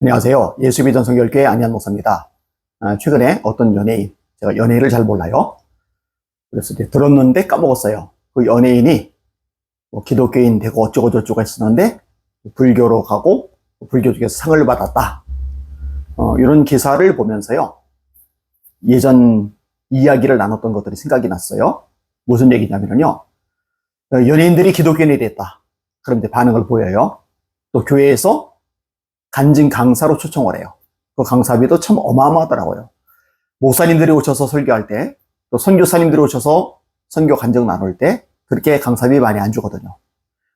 안녕하세요. 예수믿음 전성결교회 안현 목사입니다. 최근에 어떤 연예인, 제가 연예인을 잘 몰라요. 그래서 이제 들었는데 까먹었어요. 그 연예인이 뭐 기독교인 되고 어쩌고저쩌고 했었는데 불교로 가고 불교 쪽에서 상을 받았다. 이런 기사를 보면서요. 예전 이야기를 나눴던 것들이 생각이 났어요. 무슨 얘기냐면요. 연예인들이 기독교인이 됐다. 그럼 이제 반응을 보여요. 또 교회에서 간증 강사로 초청을 해요. 그 강사비도 참 어마어마하더라고요. 목사님들이 오셔서 설교할 때, 또 선교사님들이 오셔서 선교 간증 나눌 때 그렇게 강사비 많이 안 주거든요.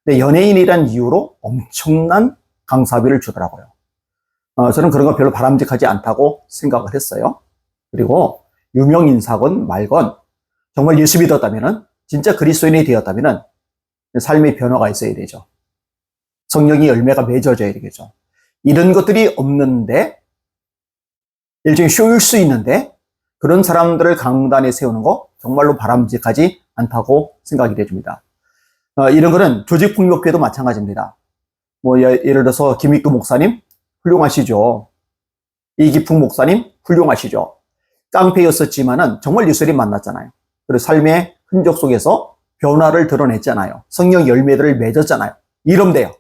근데 연예인이란 이유로 엄청난 강사비를 주더라고요. 저는 그런 거 별로 바람직하지 않다고 생각을 했어요. 그리고 유명 인사건 말건 정말 예수 믿었다면은, 진짜 그리스도인이 되었다면은 삶의 변화가 있어야 되죠. 성령의 열매가 맺어져야 되겠죠. 이런 것들이 없는데, 일종의 쇼일 수 있는데, 그런 사람들을 강단에 세우는 거 정말로 바람직하지 않다고 생각이 되줍니다. 이런 거는 조직폭력회도 마찬가지입니다. 뭐 예를 들어서 김익두 목사님 훌륭하시죠. 이기풍 목사님 훌륭하시죠. 깡패였었지만은 정말 예수님 만났잖아요. 그리고 삶의 흔적 속에서 변화를 드러냈잖아요. 성령 열매들을 맺었잖아요. 이러면 돼요.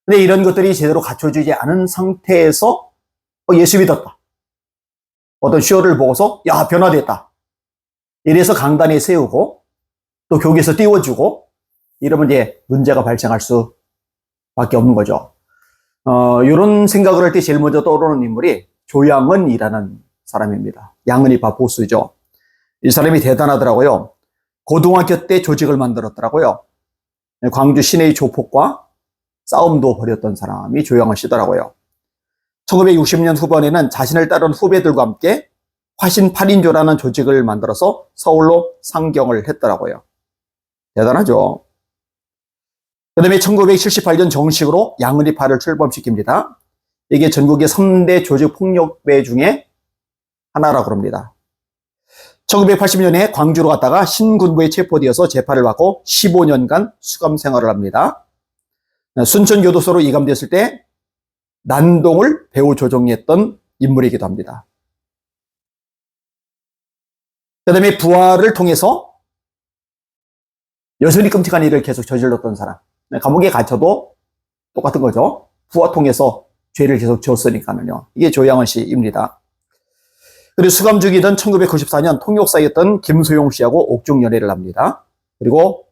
근데 이런 것들이 제대로 갖춰지지 않은 상태에서 예수 믿었다. 어떤 쇼를 보고서 야 변화됐다. 이래서 강단에 세우고 또 교회에서 띄워주고 이러면 이제 문제가 발생할 수밖에 없는 거죠. 이런 생각을 할 때 제일 먼저 떠오르는 인물이 조양은이라는 사람입니다. 양은이파 보수죠. 이 사람이 대단하더라고요. 고등학교 때 조직을 만들었더라고요. 광주 시내의 조폭과 싸움도 벌였던 사람이 조양은 씨더라고요. 1960년 후반에는 자신을 따르는 후배들과 함께 화신 8인조라는 조직을 만들어서 서울로 상경을 했더라고요. 대단하죠. 그 다음에 1978년 정식으로 양은이파를 출범시킵니다. 이게 전국의 3대 조직폭력배 중에 하나라고 합니다. 1980년에 광주로 갔다가 신군부에 체포되어서 재판을 받고 15년간 수감 생활을 합니다. 순천교도소로 이감됐을 때 난동을 배후 조종했던 인물이기도 합니다. 그 다음에 부활을 통해서 여전히 끔찍한 일을 계속 저질렀던 사람. 감옥에 갇혀도 똑같은 거죠. 부활 통해서 죄를 계속 지었으니까는요. 이게 조양은 씨입니다. 그리고 수감 중이던 1994년 통역사였던 김소용 씨하고 옥중 연애를 합니다. 그리고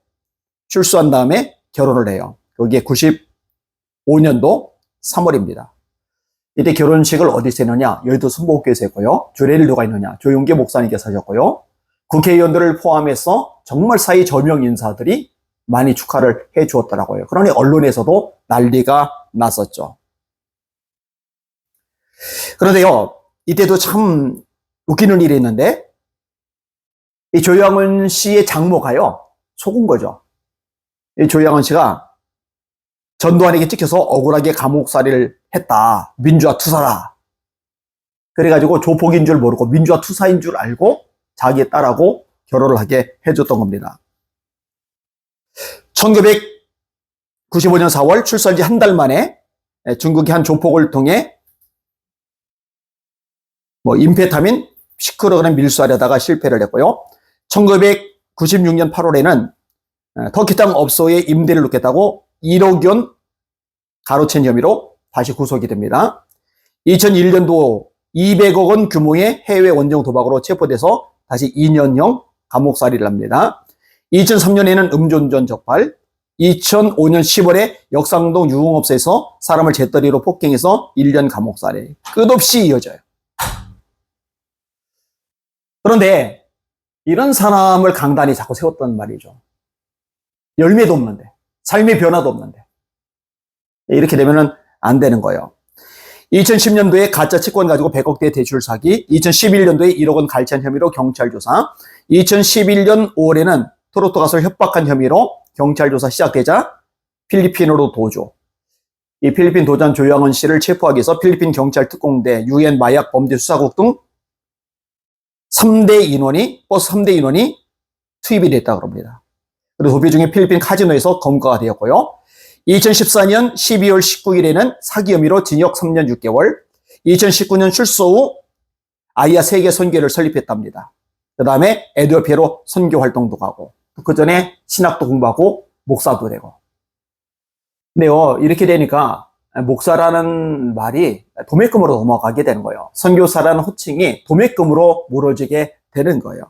출소한 다음에 결혼을 해요. 여기에 95년도 3월입니다. 이때 결혼식을 어디서 했느냐? 여의도 순복교에서 했고요. 주례를 누가 있느냐? 조용계 목사님께서 하셨고요. 국회의원들을 포함해서 정말 사회 저명 인사들이 많이 축하를 해 주었더라고요. 그러니 언론에서도 난리가 났었죠. 그런데요, 이때도 참 웃기는 일이 있는데, 이 조양은 씨의 장모가요, 속은 거죠. 이 조양은 씨가 전두환에게 찍혀서 억울하게 감옥살이를 했다. 민주화 투사다. 그래가지고 조폭인 줄 모르고 민주화 투사인 줄 알고 자기의 딸하고 결혼을 하게 해줬던 겁니다. 1995년 4월 출소한 지 한 달 만에 중국의 한 조폭을 통해 임페타민 10kg 밀수하려다가 실패를 했고요. 1996년 8월에는 터키 땅 업소에 임대를 놓겠다고 1억 원 가로챈 혐의로 다시 구속이 됩니다. 2001년도 200억 원 규모의 해외 원정 도박으로 체포돼서 다시 2년형 감옥살이를 합니다. 2003년에는 음주운전 적발, 2005년 10월에 역상동 유흥업소에서 사람을 재떨이로 폭행해서 1년 감옥살이 끝없이 이어져요. 그런데 이런 사람을 강단이 자꾸 세웠단 말이죠. 열매도 없는데, 삶의 변화도 없는데. 이렇게 되면은 안 되는 거예요. 2010년도에 가짜 채권 가지고 100억대 대출 사기, 2011년도에 1억 원 갈취한 혐의로 경찰 조사, 2011년 5월에는 트로트 가수를 협박한 혐의로 경찰 조사 시작되자 필리핀으로 도주. 이 필리핀 도전 조양은 씨를 체포하기 위해서 필리핀 경찰 특공대, 유엔 마약 범죄 수사국 등 3대 인원이, 버스 3대 인원이 투입이 됐다고 합니다. 그리고 도피 중에 필리핀 카지노에서 검거가 되었고요. 2014년 12월 19일에는 사기 혐의로 징역 3년 6개월, 2019년 출소 후 아이야 세계 선교를 설립했답니다. 그 다음에 에티오피아로 선교 활동도 가고, 그 전에 신학도 공부하고, 목사도 되고. 근데요, 이렇게 되니까 목사라는 말이 도매금으로 넘어가게 되는 거예요. 선교사라는 호칭이 도매금으로 물어지게 되는 거예요.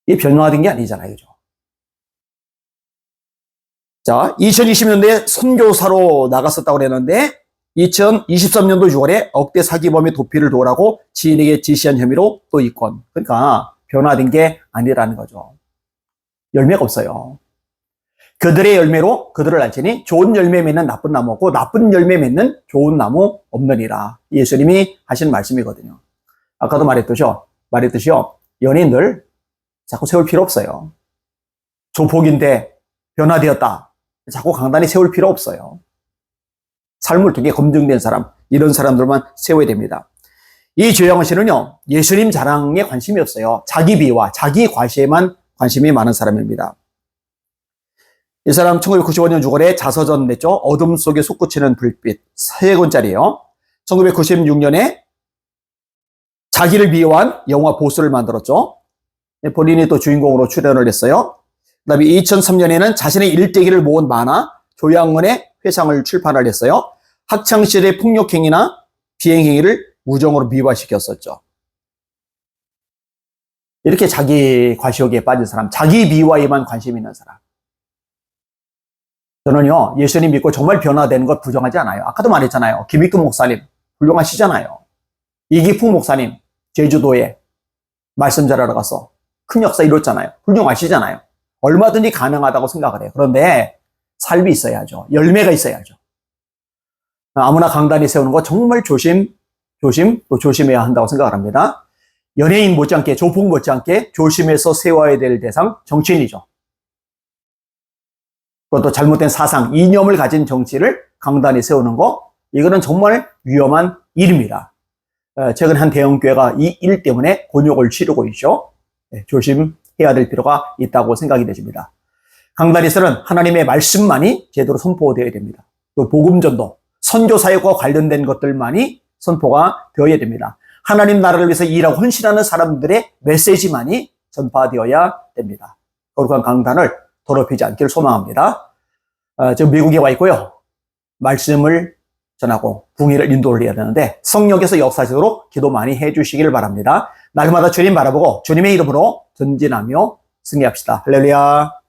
이게 변화된 게 아니잖아요, 그죠? 자, 2020년도에 선교사로 나갔었다고 그랬는데 2023년도 6월에 억대 사기범의 도피를 도우라고 지인에게 지시한 혐의로 또 입건. 그러니까 변화된 게 아니라는 거죠. 열매가 없어요. 그들의 열매로 그들을 알지니 좋은 열매 맺는 나쁜 나무 없고 나쁜 열매 맺는 좋은 나무 없느니라. 예수님이 하신 말씀이거든요. 아까도 말했듯이요. 연예인들 자꾸 세울 필요 없어요. 조폭인데 변화되었다. 자꾸 강단에 세울 필요 없어요. 삶을 통해 검증된 사람, 이런 사람들만 세워야 됩니다. 이 조양원 씨는요, 예수님 자랑에 관심이 없어요. 자기 비와 자기 과시에만 관심이 많은 사람입니다. 이 사람 1995년 6월에 자서전 냈죠. 어둠 속에 솟구치는 불빛, 3권짜리예요. 1996년에 자기를 비유한 영화 보스를 만들었죠. 본인이 또 주인공으로 출연을 했어요. 그 다음에 2003년에는 자신의 일대기를 모은 만화 조양원의 회상을 출판을 했어요. 학창시절의 폭력행위나 비행행위를 우정으로 미화시켰었죠. 이렇게 자기 과시욕에 빠진 사람, 자기 미화에만 관심 있는 사람. 저는요, 예수님 믿고 정말 변화되는 것 부정하지 않아요. 아까도 말했잖아요. 김익근 목사님, 훌륭하시잖아요. 이기풍 목사님, 제주도에 말씀 전하러 가서 큰 역사 이뤘잖아요. 훌륭하시잖아요. 얼마든지 가능하다고 생각을 해요. 그런데 삶이 있어야죠. 열매가 있어야죠. 아무나 강단에 세우는 거 정말 또 조심해야 한다고 생각을 합니다. 연예인 못지않게, 조폭 못지않게 조심해서 세워야 될 대상, 정치인이죠. 그것도 잘못된 사상, 이념을 가진 정치를 강단에 세우는 거, 이거는 정말 위험한 일입니다. 최근 한 대형교회가 이 일 때문에 곤욕을 치르고 있죠. 조심해야 될 필요가 있다고 생각이 되십니다. 강단에서는 하나님의 말씀만이 제대로 선포되어야 됩니다. 또 복음전도, 선교사역과 관련된 것들만이 선포가 되어야 됩니다. 하나님 나라를 위해서 일하고 헌신하는 사람들의 메시지만이 전파되어야 됩니다. 거룩한 강단을 더럽히지 않기를 소망합니다. 지금 미국에 와 있고요. 말씀을 전하고 궁의를 인도를 해야 되는데 성령께서 역사하시도록 기도 많이 해주시기를 바랍니다. 날마다 주님 바라보고 주님의 이름으로 전진하며 승리합시다. 할렐루야.